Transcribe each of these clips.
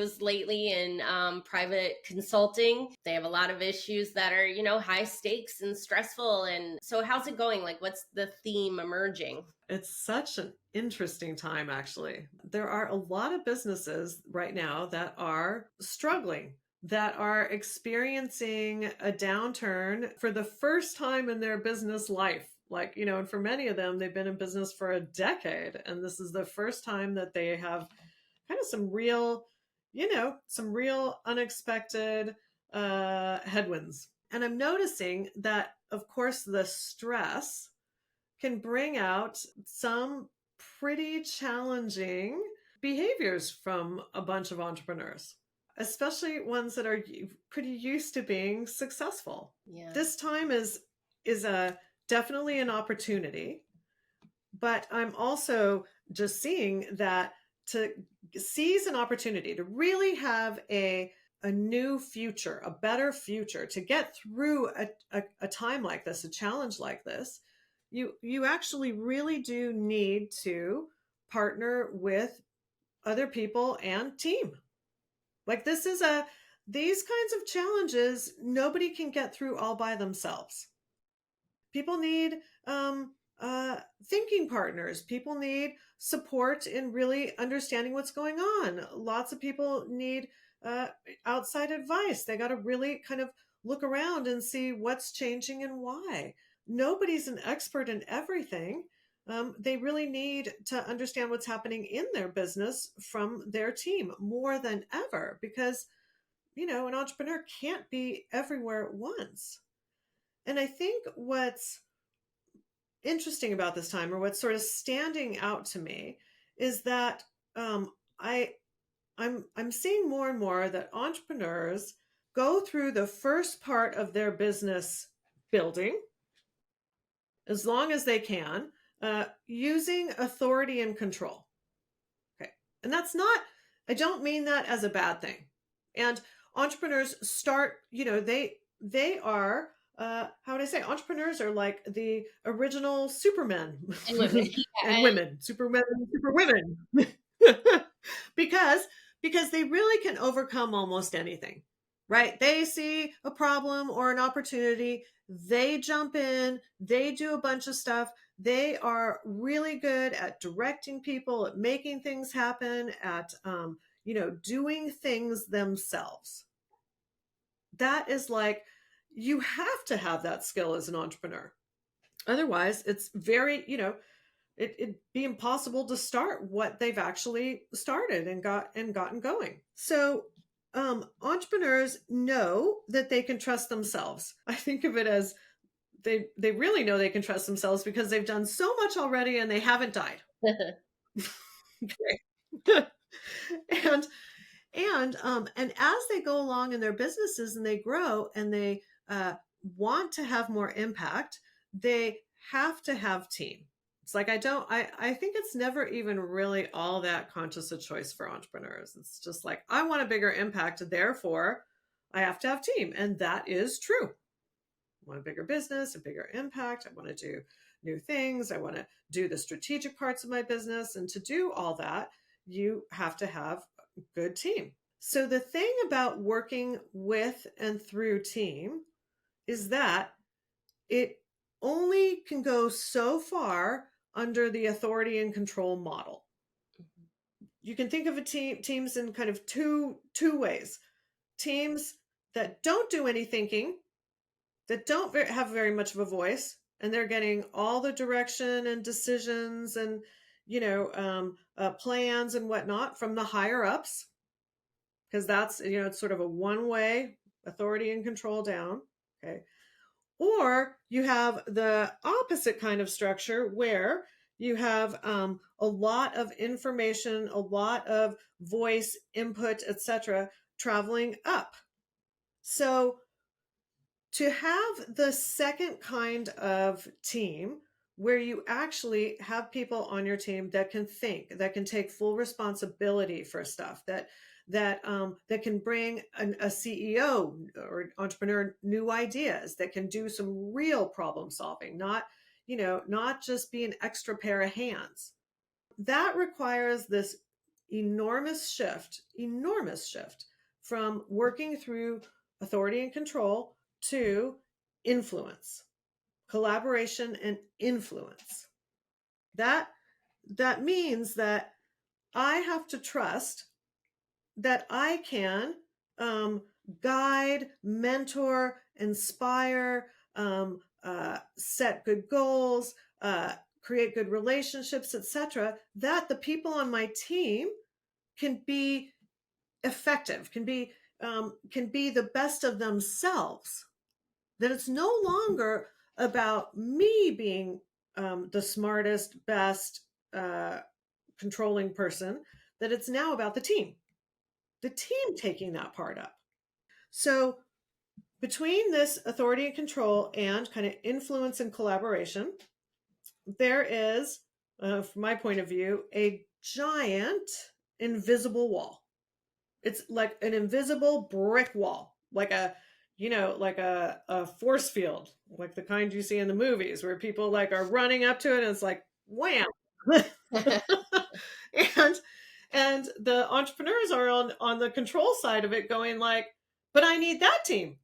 challenges lately in private consulting. They have a lot of issues that are, high stakes and stressful. And so, how's it going? Like, what's the theme emerging? It's such an interesting time, actually. There are a lot of businesses right now that are struggling, that are experiencing a downturn for the first time in their business life. Like, and for many of them, they've been in business for a decade. And this is the first time that they have kind of some real unexpected headwinds. And I'm noticing that, of course, the stress can bring out some pretty challenging behaviors from a bunch of entrepreneurs, especially ones that are pretty used to being successful. Yeah. This time is a definitely an opportunity, but I'm also just seeing that to seize an opportunity to really have a new future, a better future, to get through a time like this, a challenge like this, you actually really do need to partner with other people and team. Like these kinds of challenges, nobody can get through all by themselves. People need thinking partners. People need support in really understanding what's going on. Lots of people need outside advice. They got to really kind of look around and see what's changing and why. Nobody's an expert in everything. They really need to understand what's happening in their business from their team more than ever, because, an entrepreneur can't be everywhere at once. And I think what's interesting about this time, or what's sort of standing out to me, is that I'm seeing more and more that entrepreneurs go through the first part of their business building, as long as they can, using authority and control. Okay, and that's not. I don't mean that as a bad thing. And entrepreneurs start. They are. How would I say? Entrepreneurs are like the original Supermen And women. and women, Supermen and Superwomen, because they really can overcome almost anything, right? They see a problem or an opportunity, they jump in, they do a bunch of stuff. They are really good at directing people, at making things happen, at doing things themselves. That is like, you have to have that skill as an entrepreneur. Otherwise, it's very, it'd be impossible to start what they've actually started and gotten going. So entrepreneurs know that they can trust themselves. I think of it as they really know they can trust themselves because they've done so much already and they haven't died. And as they go along in their businesses and they grow and they want to have more impact, they have to have team. It's like, I think it's never even really all that conscious a choice for entrepreneurs. It's just like, I want a bigger impact, therefore I have to have team. And that is true. I want a bigger business, a bigger impact. I want to do new things. I want to do the strategic parts of my business. And to do all that, you have to have a good team. So the thing about working with and through team is that it only can go so far under the authority and control model. You can think of teams in kind of two ways. Teams that don't do any thinking, that don't have very much of a voice, and they're getting all the direction and decisions and plans and whatnot from the higher ups, because that's it's sort of a one-way authority and control down. Okay. Or you have the opposite kind of structure where you have a lot of information, a lot of voice input, etc., traveling up. So to have the second kind of team where you actually have people on your team that can think, that can take full responsibility for stuff, that can bring a CEO or entrepreneur new ideas, that can do some real problem solving, not just be an extra pair of hands. That requires this enormous shift from working through authority and control to influence, collaboration and influence. That that means that I have to trust that I can um, guide, mentor, inspire, set good goals, create good relationships, etc. That the people on my team can be effective, can be the best of themselves. That it's no longer about me being the smartest, best, uh, controlling person. That it's now about the team taking that part up. So between this authority and control and kind of influence and collaboration, there is, from my point of view, a giant invisible wall. It's like an invisible brick wall, like a force field, like the kind you see in the movies where people like are running up to it and it's like wham. and and the entrepreneurs are on the control side of it going like, but I need that team.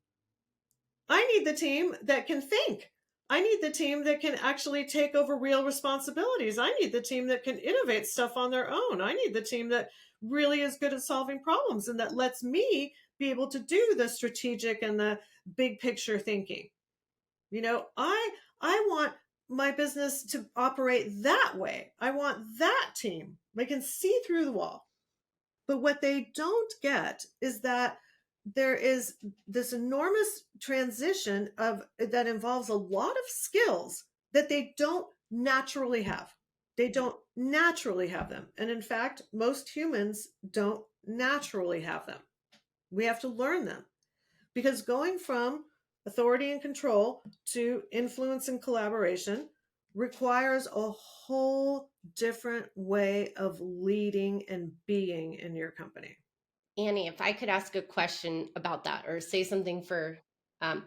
I need the team that can think. I need the team that can actually take over real responsibilities. I need the team that can innovate stuff on their own. I need the team that really is good at solving problems and that lets me be able to do the strategic and the big picture thinking. I want my business to operate that way. I want that team. They can see through the wall. But what they don't get is that there is this enormous transition of that involves a lot of skills that they don't naturally have. They don't naturally have them. And in fact, most humans don't naturally have them. We have to learn them because going from authority and control to influence and collaboration requires a whole different way of leading and being in your company. Annie, if I could ask a question about that or say something for Yeah.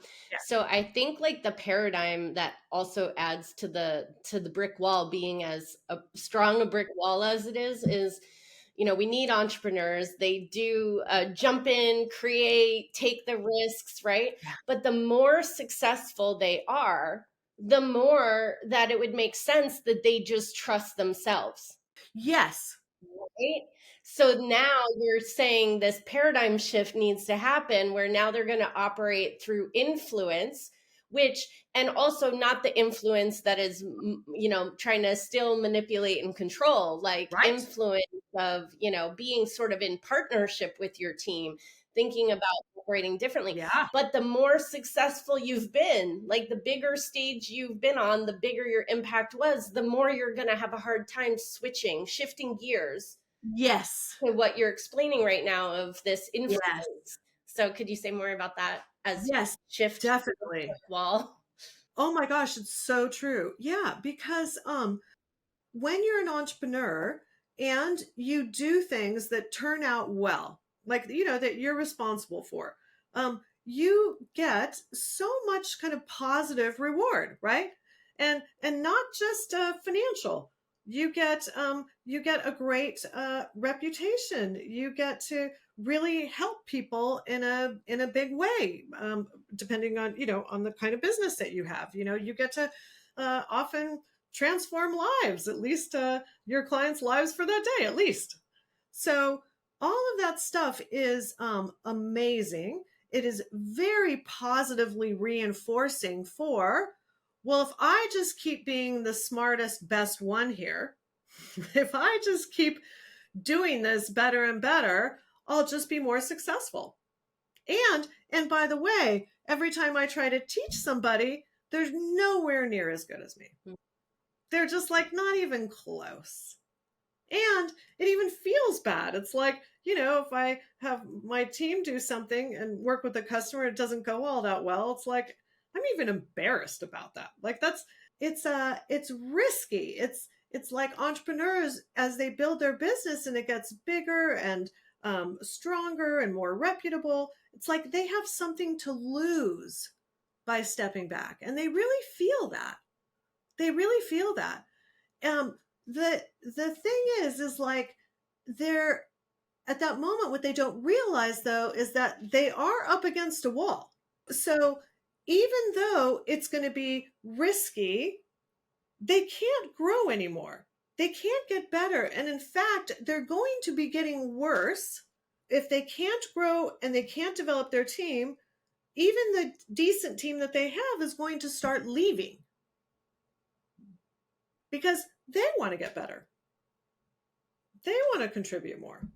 so I think like the paradigm that also adds to the brick wall being as a strong a brick wall as it is we need entrepreneurs. They do jump in, create, take the risks, right? Yeah. But the more successful they are, the more that it would make sense that they just trust themselves. Yes. Right? So now you're saying this paradigm shift needs to happen where now they're going to operate through influence, which, and also not the influence that is, trying to still manipulate and control, like Right. influence of, being sort of in partnership with your team, thinking about operating differently. Yeah. But the more successful you've been, like the bigger stage you've been on, the bigger your impact was, the more you're going to have a hard time shifting gears Yes. to what you're explaining right now of this Yes. influence. So could you say more about that as Yes. shift Definitely. wall? Oh my gosh, it's so true. Yeah, because when you're an entrepreneur and you do things that turn out well, like that you're responsible for, you get so much kind of positive reward, right? And not just financial. You get a great reputation. You get to really help people in a big way, depending on the kind of business that you have. You get to often transform lives, at least your clients' lives for that day, at least. So all of that stuff is amazing. It is very positively reinforcing for, well, if I just keep being the smartest, best one here, if I just keep doing this better and better, I'll just be more successful. And by the way, every time I try to teach somebody, there's nowhere near as good as me. They're just like not even close. And it even feels bad. It's like, if I have my team do something and work with the customer, it doesn't go all that well. It's like, I'm even embarrassed about that. Like it's risky. It's like entrepreneurs as they build their business and it gets bigger and stronger and more reputable. It's like they have something to lose by stepping back. And they really feel that. They really feel that. Um, the thing is like they're at that moment, what they don't realize though is that they are up against a wall. So even though it's going to be risky, they can't grow anymore. They can't get better. And in fact, they're going to be getting worse if they can't grow and they can't develop their team. Even the decent team that they have is going to start leaving because they want to get better. They want to contribute more.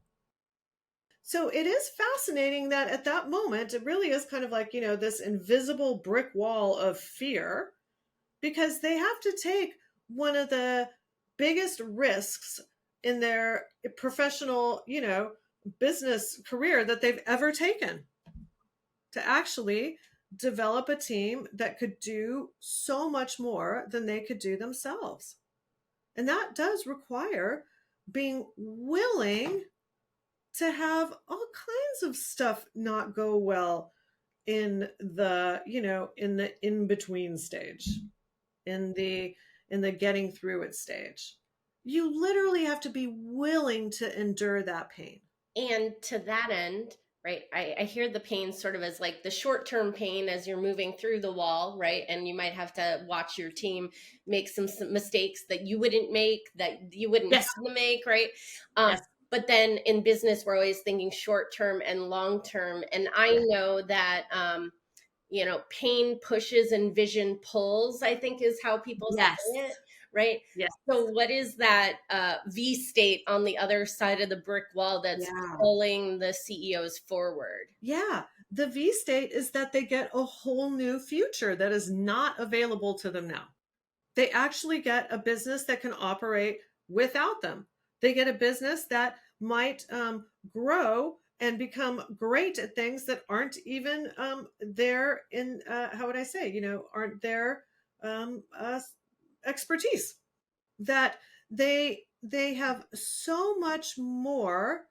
So it is fascinating that at that moment, it really is kind of like, this invisible brick wall of fear, because they have to take one of the biggest risks in their professional, business career that they've ever taken, to actually develop a team that could do so much more than they could do themselves. And that does require being willing to have all kinds of stuff not go well in the, in the in between stage, in the getting through it stage. You literally have to be willing to endure that pain. And to that end, right, I hear the pain sort of as like the short-term pain as you're moving through the wall, right? And you might have to watch your team make some mistakes that you wouldn't make, that you wouldn't Yes. have to make, right? Um, Yes. but then in business, we're always thinking short-term and long-term. And I Yes. know that pain pushes and vision pulls, I think is how people Yes. say it, right? Yes. So what is that V state on the other side of the brick wall that's Yeah. pulling the CEOs forward? Yeah. The V state is that they get a whole new future that is not available to them now. They actually get a business that can operate without them. They get a business that might grow and become great at things that aren't even their in how would I say, aren't their expertise. That they have so much more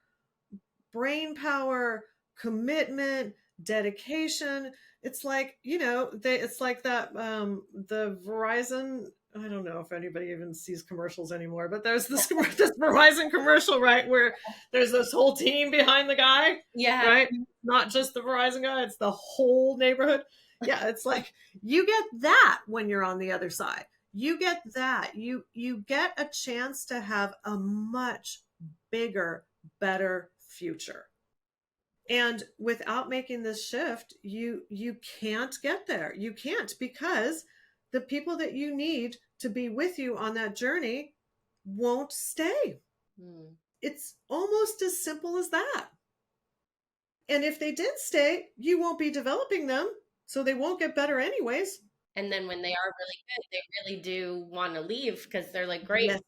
brain power, commitment, dedication. It's like, it's like that, the Verizon, I don't know if anybody even sees commercials anymore, but there's this, this Verizon commercial, right? Where there's this whole team behind the guy, Yeah. right? Not just the Verizon guy, it's the whole neighborhood. Yeah. It's like, you get that when you're on the other side. You get that. You get a chance to have a much bigger, better future. And without making this shift, you can't get there. You can't, because the people that you need to be with you on that journey won't stay. Hmm. It's almost as simple as that. And if they did stay, you won't be developing them, so they won't get better anyways. And then when they are really good, they really do want to leave because they're like, great, Yes.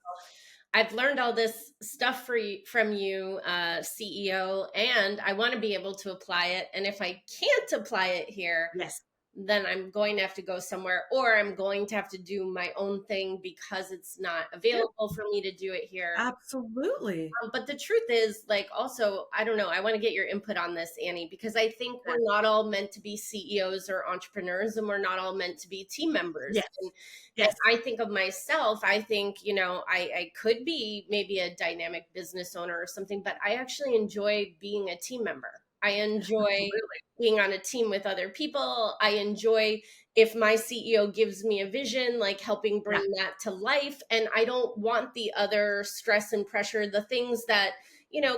I've learned all this stuff from you, CEO, and I want to be able to apply it. And if I can't apply it here, Yes. then I'm going to have to go somewhere, or I'm going to have to do my own thing because it's not Yep. available for me to do it here. Absolutely. But the truth is, like, also, I don't know, I want to get your input on this, Annie, because I think we're not all meant to be CEOs or entrepreneurs, and we're not all meant to be team members. Yes. And Yes. I think of myself, I think, I could be maybe a dynamic business owner or something, but I actually enjoy being a team member. I enjoy Absolutely. being on a team with other people. I enjoy if my CEO gives me a vision, like helping Yeah. bring that to life. And I don't want the other stress and pressure, the things that,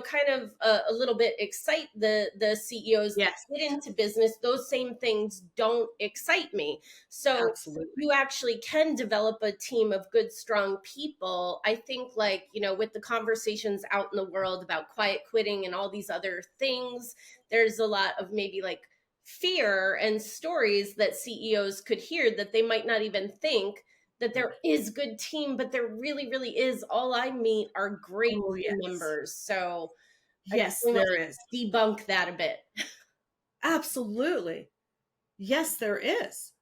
kind of a little bit excite the CEOs that Yes. get into business. Those same things don't excite me. So Absolutely. you actually can develop a team of good, strong people. I think, like, with the conversations out in the world about quiet quitting and all these other things, there's a lot of maybe like fear and stories that CEOs could hear that they might not even think that there is good team, but there really, really is. All I meet are great Oh, team yes. members. So I Yes, really want there is. to debunk that a bit. Absolutely. Yes, there is.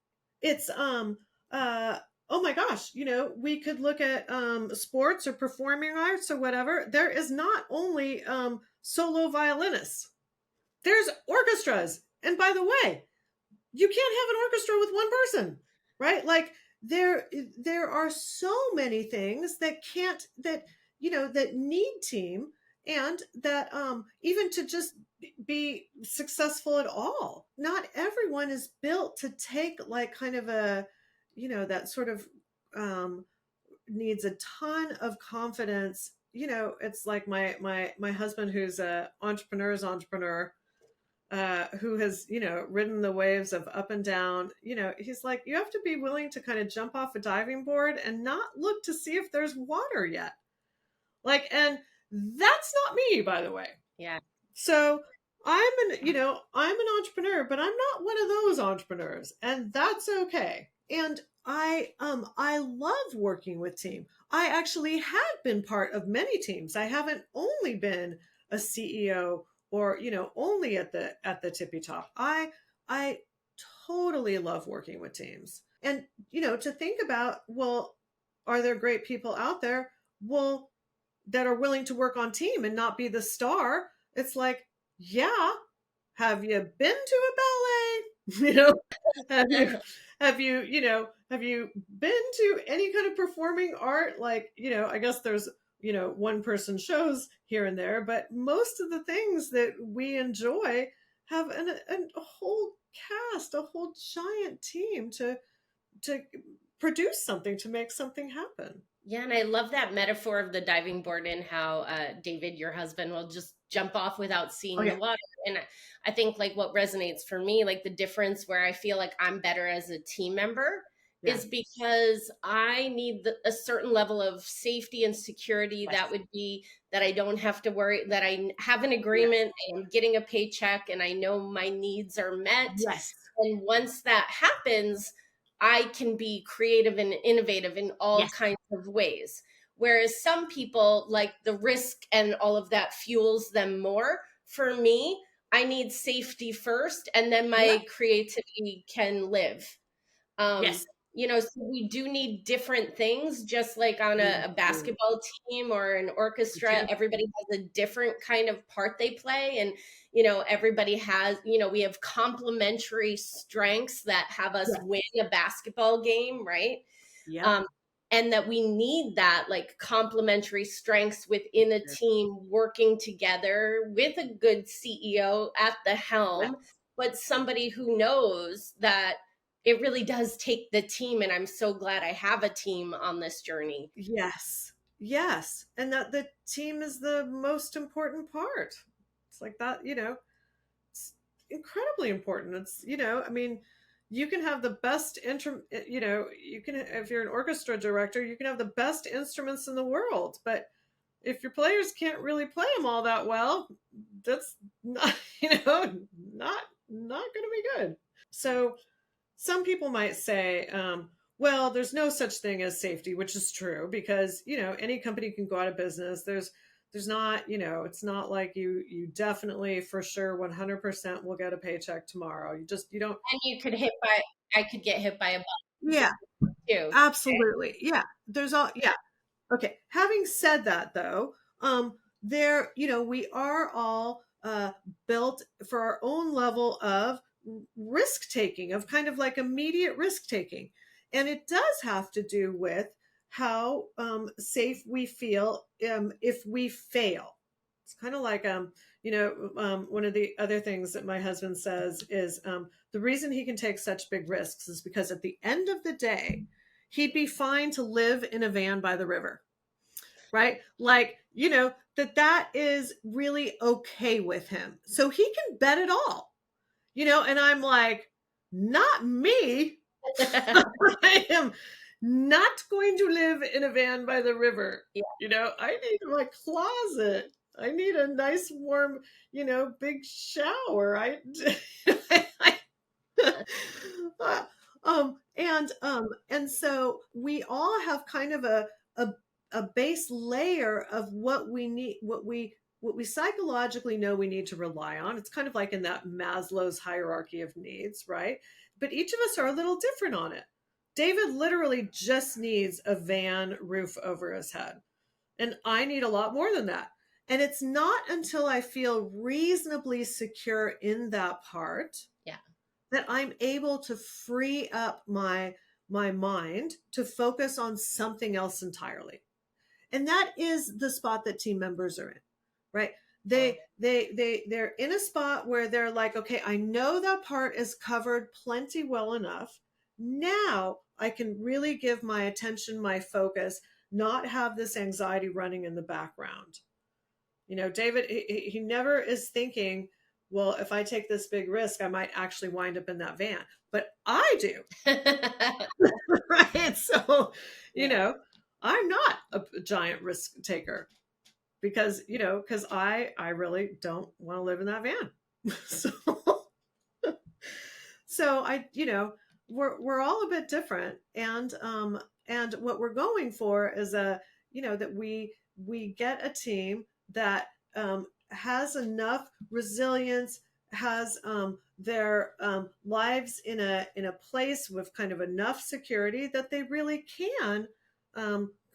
It's oh my gosh, we could look at sports or performing arts or whatever. There is not only solo violinists. There's orchestras. And by the way, you can't have an orchestra with one person, right? Like there are so many things that can't that that need team, And that even to just be successful at all, not everyone is built to take like kind of a, that sort of um, needs a ton of confidence. It's like my husband, who's a entrepreneur's entrepreneur, who has, ridden the waves of up and down. He's like, you have to be willing to kind of jump off a diving board and not look to see if there's water yet. Like, and that's not me, by the way. Yeah. So I'm an entrepreneur, but I'm not one of those entrepreneurs, and that's okay. And I love working with team. I actually have been part of many teams. I haven't only been a CEO or, only at the tippy top. I totally love working with teams. And, to think about, well, are there great people out there? Well, that are willing to work on team and not be the star. It's like, yeah, have you been to a ballet? Have you have you been to any kind of performing art? Like, I guess there's, one person shows here and there, but most of the things that we enjoy have a whole cast, a whole giant team to produce something, to make something happen. Yeah, and I love that metaphor of the diving board and how David, your husband, will just jump off without Oh seeing the yeah. water. And I think like what resonates for me, like the difference where I feel like I'm better as a team member Yeah. is because I need a certain level of safety and security Yes. that would be that I don't have to worry, that I have an Yeah. agreement, I'm getting a paycheck, and I know my needs are met. Yes. And once that happens, I can be creative and innovative in all Yes. kinds of ways. Whereas some people like the risk and all of that fuels them more. For me, I need safety first, and then Yeah. my creativity can live. Um, Yes. so we do need different things, just like on We a do. basketball team or an We orchestra. do. Everybody has a different kind of part they play. And, everybody has, we have complementary strengths that have us Yes. win a basketball game, right? Yep. um, and that we need that like complementary strengths We within a do. team working together with a good CEO at the Yes. helm, but somebody who knows that it really does take the team. And I'm so glad I have a team on this journey. Yes. Yes. And that the team is the most important part. It's like that, it's incredibly important. It's, I mean, you can have the best you can, if you're an orchestra director, you can have the best instruments in the world, but if your players can't really play them all that well, that's not, not going to be good. So some people might say, well, there's no such thing as safety, which is true because any company can go out of business. There's not, it's not like you definitely for sure 100% will get a paycheck tomorrow. You don't. And I could get hit by a Yeah, bus too. absolutely. Yeah, there's all. Yeah. Okay. Having said that, though, we are all built for our own level of risk taking, of kind of like immediate risk taking. And it does have to do with how safe we feel if we fail. It's kind of like, one of the other things that my husband says is the reason he can take such big risks is because at the end of the day, he'd be fine to live in a van by the river, right? Like, that is really okay with him. So he can bet it all, and I'm like, not me. I am not going to live in a van by the river. Yeah. I need my closet. I need a nice warm, big shower. And so we all have kind of a a base layer of what we need, what we psychologically know we need to rely on. It's kind of like in that Maslow's hierarchy of needs, right? But each of us are a little different on it. David literally just needs a van roof over his head, and I need a lot more than that. And it's not until I feel reasonably secure in that part Yeah. that I'm able to free up my mind to focus on something else entirely. And that is the spot that team members are in. right? Got They're in a spot where they're like, okay, I know that part is covered plenty well enough. Now I can really give my attention, my focus, not have this anxiety running in the background. David, he never is thinking, well, if I take this big risk, I might actually wind up in that van. But I do. it. Right. So, you Yeah. know, I'm not a giant risk taker because I really don't want to live in that van. so so we're all a bit different, and what we're going for is that we get a team that has enough resilience, has their lives in a place with kind of enough security that they really can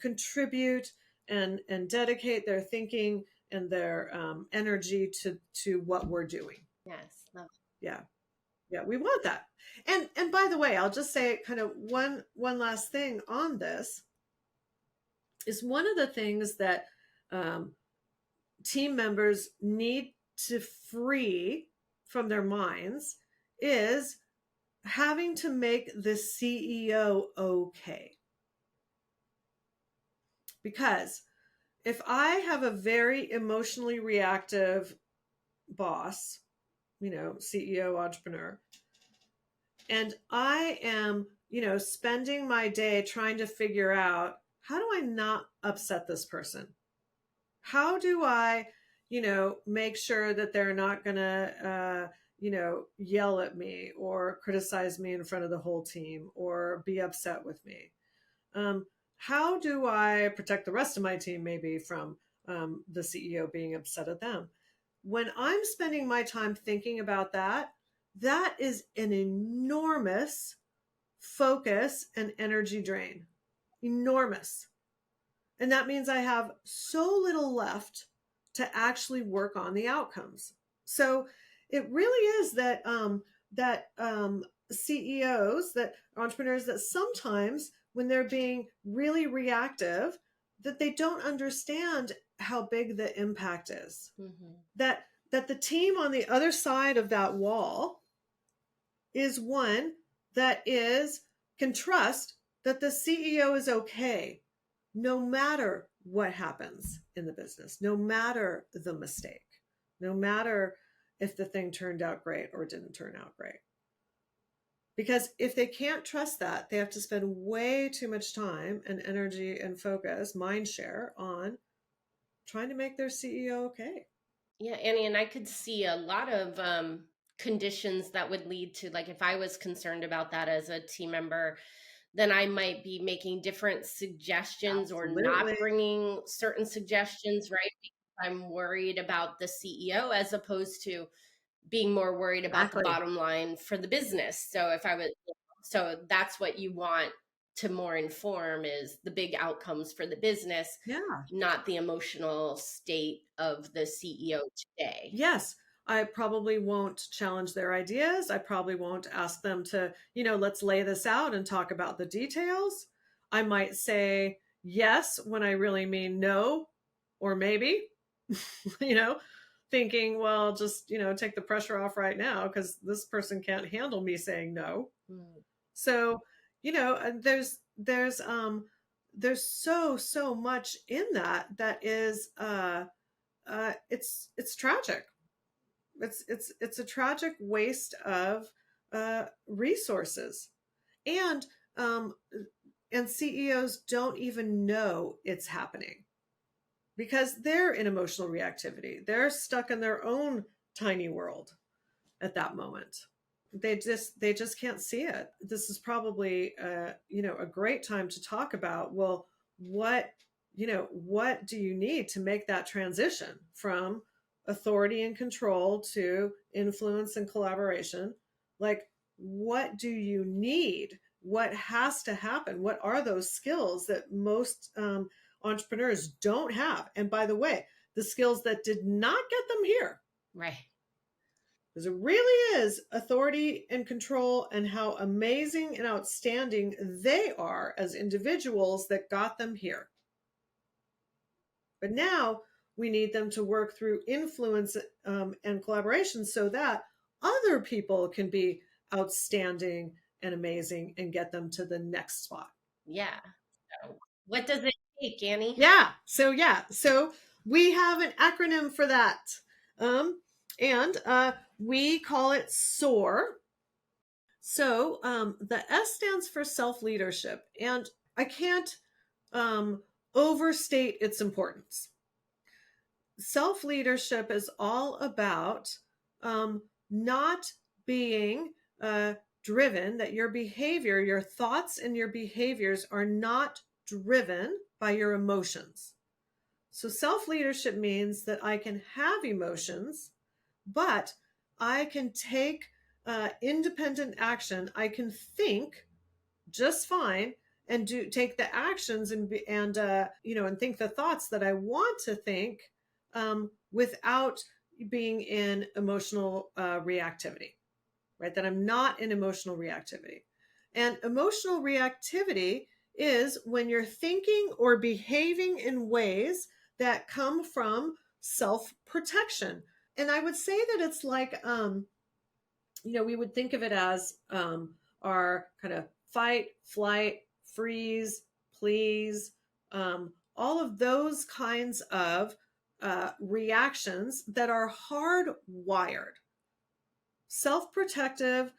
contribute and dedicate their thinking and their energy to what we're doing. Yes. Love Yeah. Yeah, we want that. And by the way, I'll just say kind of one last thing on this is one of the things that um, team members need to free from their minds is having to make the CEO okay. Because if I have a very emotionally reactive boss, CEO, entrepreneur, and I am, spending my day trying to figure out, how do I not upset this person? How do I, make sure that they're not going to, yell at me or criticize me in front of the whole team or be upset with me? How do I protect the rest of my team maybe from the CEO being upset at them? When I'm spending my time thinking about that, that is an enormous focus and energy drain. Enormous. And that means I have so little left to actually work on the outcomes. So it really is that CEOs, that entrepreneurs, that sometimes when they're being really reactive, that they don't understand how big the impact is. Mm-hmm. That the team on the other side of that wall is one that is can trust that the CEO is okay no matter what happens in the business, no matter the mistake, no matter if the thing turned out great or didn't turn out great. Because if they can't trust that, they have to spend way too much time and energy and focus, mind share, on trying to make their CEO okay. Yeah, Annie, and I could see a lot of conditions that would lead to, like, if I was concerned about that as a team member, then I might be making different suggestions or Absolutely. not bringing certain suggestions, right? Because I'm worried about the CEO as opposed to being more worried about the Exactly. bottom line for the business. So if I was, so that's what you want to more inform is the big outcomes for the business, Yeah. not the emotional state of the CEO today. Yes, I probably won't challenge their ideas. I probably won't ask them to, let's lay this out and talk about the details. I might say yes when I really mean no or maybe, you know, thinking, well, just, take the pressure off right now because this person can't handle me saying no. Mm. So, there's so much in that is it's tragic. It's a tragic waste of resources, and um, and CEOs don't even know it's happening because they're in emotional reactivity. They're stuck in their own tiny world at that moment. They just can't see it. This is probably a great time to talk about, well, what do you need to make that transition from authority and control to influence and collaboration? Like, what do you need? What has to happen? What are those skills that most entrepreneurs don't have? And by the way, the skills that did not get them here, Right. because it really is authority and control and how amazing and outstanding they are as individuals that got them here. But now We need them to work through influence and collaboration so that other people can be outstanding and amazing and get them to the next spot. Yeah. So what does it take, Annie? So we have an acronym for that. Um, and we call it SOAR. So the S stands for self leadership. And I can't overstate its importance. Self leadership is all about not being driven, that your behavior, your thoughts, and your behaviors are not driven by your emotions. So, self leadership means that I can have emotions, but I can take independent action. I can think just fine and take the actions and think the thoughts that I want to think without being in emotional reactivity, right? That I'm not in emotional reactivity. And emotional reactivity is when you're thinking or behaving in ways that come from self protection. And I would say that it's like, we would think of it as our kind of fight, flight, freeze, please, all of those kinds of reactions that are hardwired. Self protective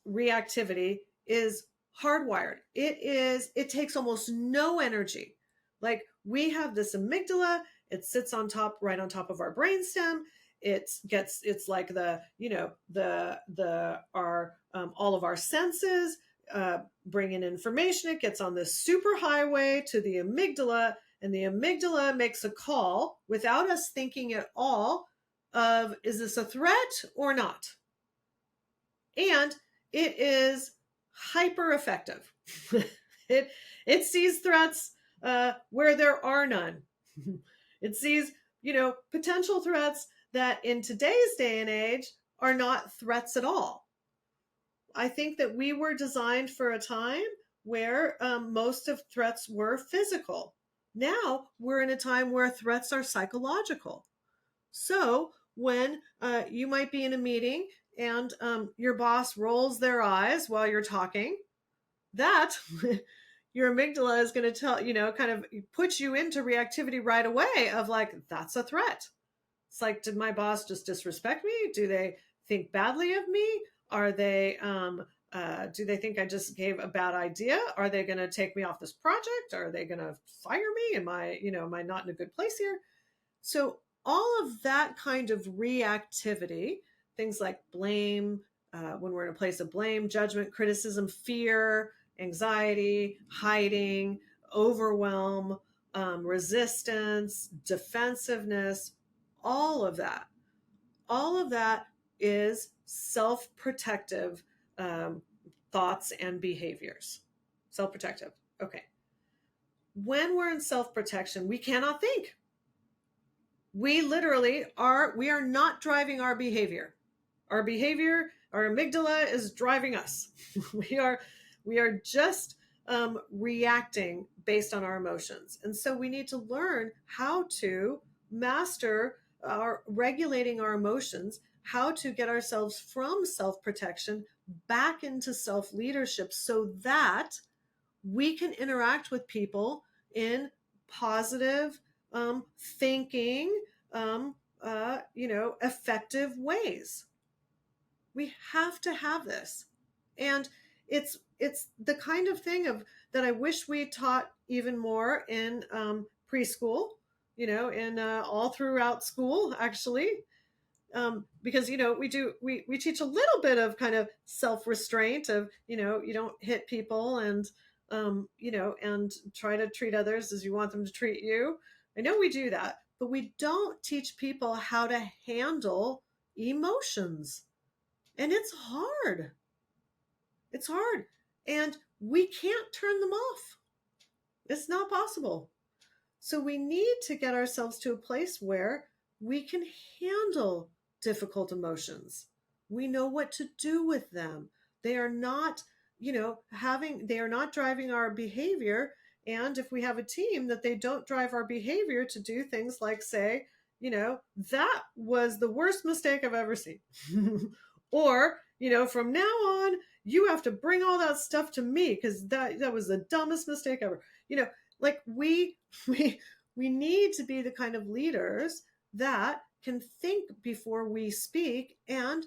reactivity is hardwired. It takes almost no energy. Like we have this amygdala, it sits right on top of our brainstem. It's like our all of our senses bring in information. It gets on this super highway to the amygdala, and the amygdala makes a call without us thinking at all of, is this a threat or not? And it is hyper effective. it sees threats where there are none. It sees, potential threats that in today's day and age are not threats at all. I think that we were designed for a time where most of threats were physical. Now we're in a time where threats are psychological. So when you might be in a meeting and your boss rolls their eyes while you're talking, that your amygdala is going to tell, kind of put you into reactivity right away of like, that's a threat. It's like, did my boss just disrespect me? Do they think badly of me? Are they, do they think I just gave a bad idea? Are they going to take me off this project? Are they going to fire me? Am I not in a good place here? So all of that kind of reactivity, things like blame, when we're in a place of blame, judgment, criticism, fear, anxiety, hiding, overwhelm, resistance, defensiveness, all of that is self-protective thoughts and behaviors. Self-protective. Okay. When we're in self-protection, we cannot think. We are not driving our behavior. Our amygdala is driving us. we are just reacting based on our emotions. And so we need to learn how to master regulating our emotions, how to get ourselves from self-protection back into self-leadership so that we can interact with people in positive thinking, effective ways. We have to have this. And it's the kind of thing that I wish we taught even more in preschool, in all throughout school, actually. Because we teach a little bit of kind of self-restraint of you don't hit people and and try to treat others as you want them to treat you. I know we do that, but we don't teach people how to handle emotions, and it's hard and we can't turn them off. It's not possible. So we need to get ourselves to a place where we can handle difficult emotions. We know what to do with them. They are not, they are not driving our behavior, And if we have a team that they don't drive our behavior to do things like say, that was the worst mistake I've ever seen. Or, from now on, you have to bring all that stuff to me because that was the dumbest mistake ever. Like we we need to be the kind of leaders that can think before we speak and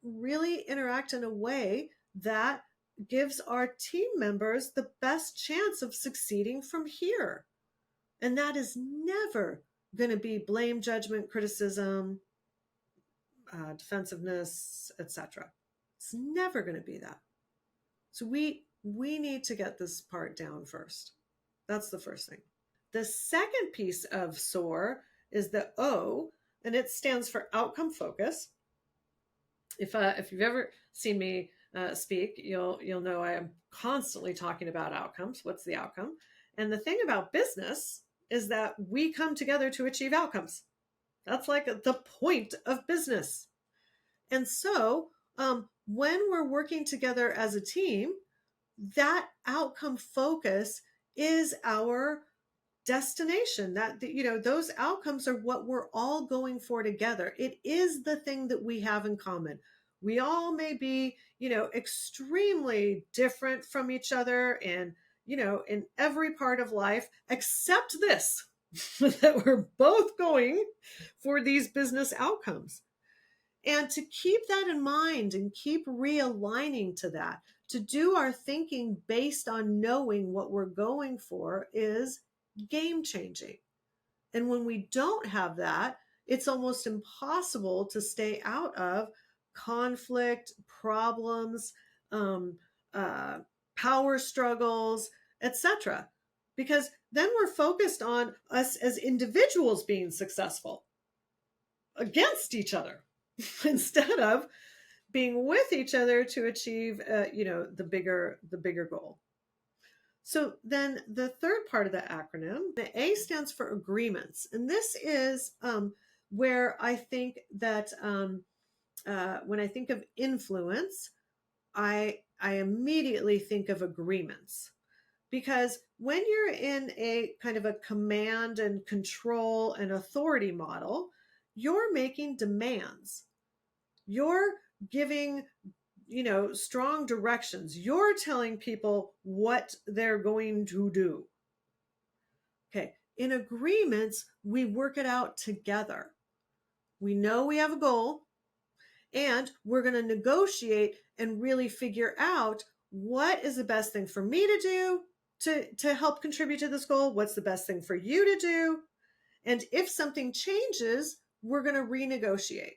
really interact in a way that gives our team members the best chance of succeeding from here. And that is never going to be blame, judgment, criticism, defensiveness, etc. It's never going to be that. So we need to get this part down first. That's the first thing. The second piece of SOAR is the O, and it stands for outcome focus. If you've ever seen me speak, you'll know I am constantly talking about outcomes. What's the outcome? And the thing about business is that we come together to achieve outcomes. That's like the point of business. And so when we're working together as a team, that outcome focus is our destination. That those outcomes are what we're all going for together. It is the thing that we have in common. We all may be extremely different from each other and in every part of life except this, that we're both going for these business outcomes. And to keep that in mind and keep realigning to that, to do our thinking based on knowing what we're going for is game changing. And when we don't have that, it's almost impossible to stay out of conflict, problems, power struggles, etc. Because then we're focused on us as individuals being successful against each other instead of being with each other to achieve the bigger goal. So then the third part of the acronym, the A stands for agreements. And this is where I think that when I think of influence, I immediately think of agreements. Because when you're in a kind of a command and control and authority model, you're making demands. You're giving strong directions. You're telling people what they're going to do. Okay. In agreements, we work it out together. We know we have a goal and we're going to negotiate and really figure out what is the best thing for me to do to help contribute to this goal. What's the best thing for you to do? And if something changes, we're going to renegotiate.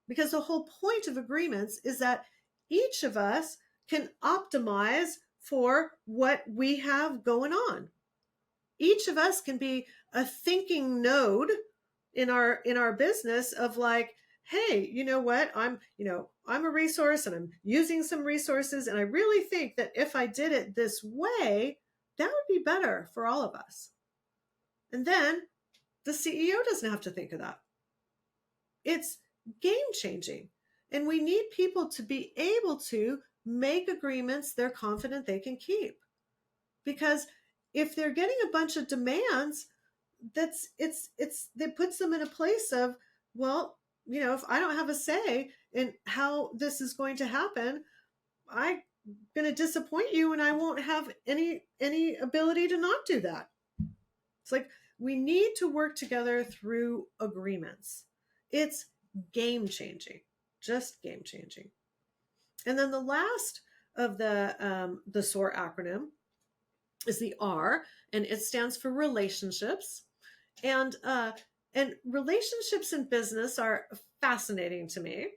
Because the whole point of agreements is that each of us can optimize for what we have going on. Each of us can be a thinking node in our business of like, hey, you know what? I'm a resource and I'm using some resources. And I really think that if I did it this way, that would be better for all of us. And then the CEO doesn't have to think of that. It's game changing. And we need people to be able to make agreements they're confident they can keep. Because if they're getting a bunch of demands, that puts them in a place of, well, if I don't have a say in how this is going to happen, I'm going to disappoint you and I won't have any ability to not do that. It's like we need to work together through agreements. It's game changing, just game changing. And then the last of the SOAR acronym is the R, and it stands for relationships. And relationships in business are fascinating to me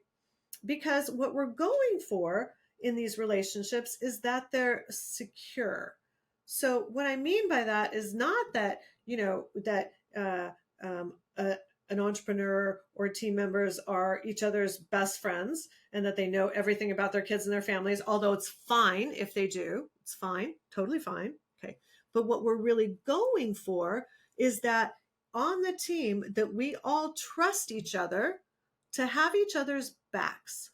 because what we're going for in these relationships is that they're secure. So what I mean by that is not that, an entrepreneur or team members are each other's best friends and that they know everything about their kids and their families, although it's fine if they do. It's fine, totally fine. Okay. But what we're really going for is that on the team that we all trust each other to have each other's backs,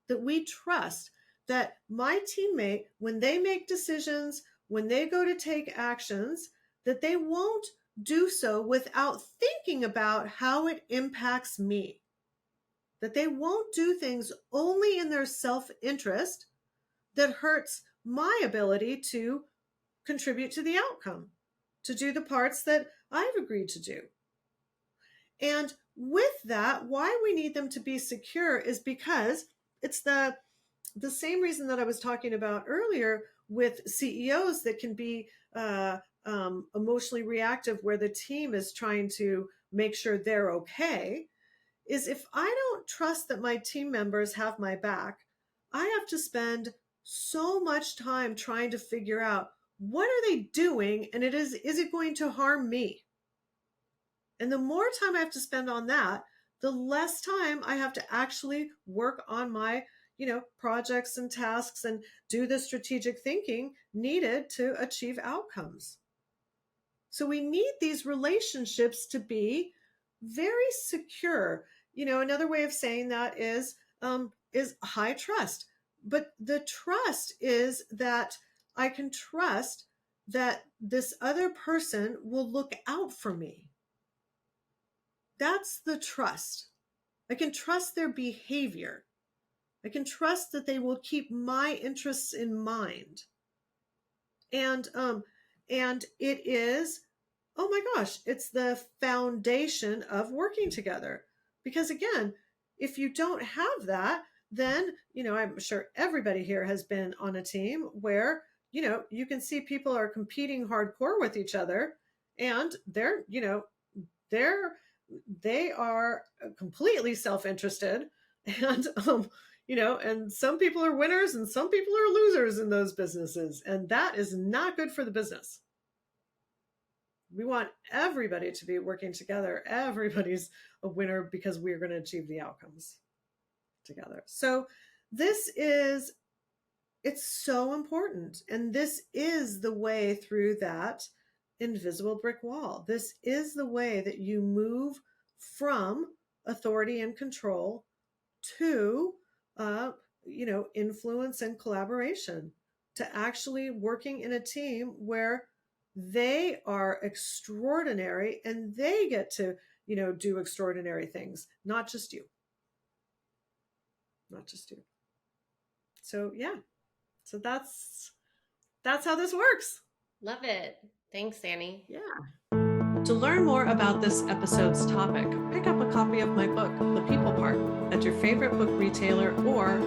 that we trust that my teammate, when they make decisions when they go to take actions, that they won't do so without thinking about how it impacts me. That they won't do things only in their self-interest that hurts my ability to contribute to the outcome, to do the parts that I've agreed to do. And with that, why we need them to be secure is because it's the same reason that I was talking about earlier with CEOs that can be emotionally reactive, where the team is trying to make sure they're okay. Is if I don't trust that my team members have my back, I have to spend so much time trying to figure out what are they doing, and is it going to harm me? And the more time I have to spend on that, the less time I have to actually work on my, projects and tasks and do the strategic thinking needed to achieve outcomes. So we need these relationships to be very secure. Another way of saying that is high trust. But the trust is that I can trust that this other person will look out for me. That's the trust. I can trust their behavior. I can trust that they will keep my interests in mind. And it is, oh my gosh, it's the foundation of working together. Because again, if you don't have that, then, I'm sure everybody here has been on a team where, you can see people are competing hardcore with each other, and they are completely self-interested, and and some people are winners and some people are losers in those businesses, and that is not good for the business. We want everybody to be working together. Everybody's a winner because we're going to achieve the outcomes together. So it's so important. And this is the way through that invisible brick wall. This is the way that you move from authority and control to, influence and collaboration, to actually working in a team where they are extraordinary and they get to, do extraordinary things, not just you. Not just you. So yeah. So that's how this works. Love it. Thanks, Annie. Yeah. To learn more about this episode's topic, pick up a copy of my book, The People Part, at your favorite book retailer or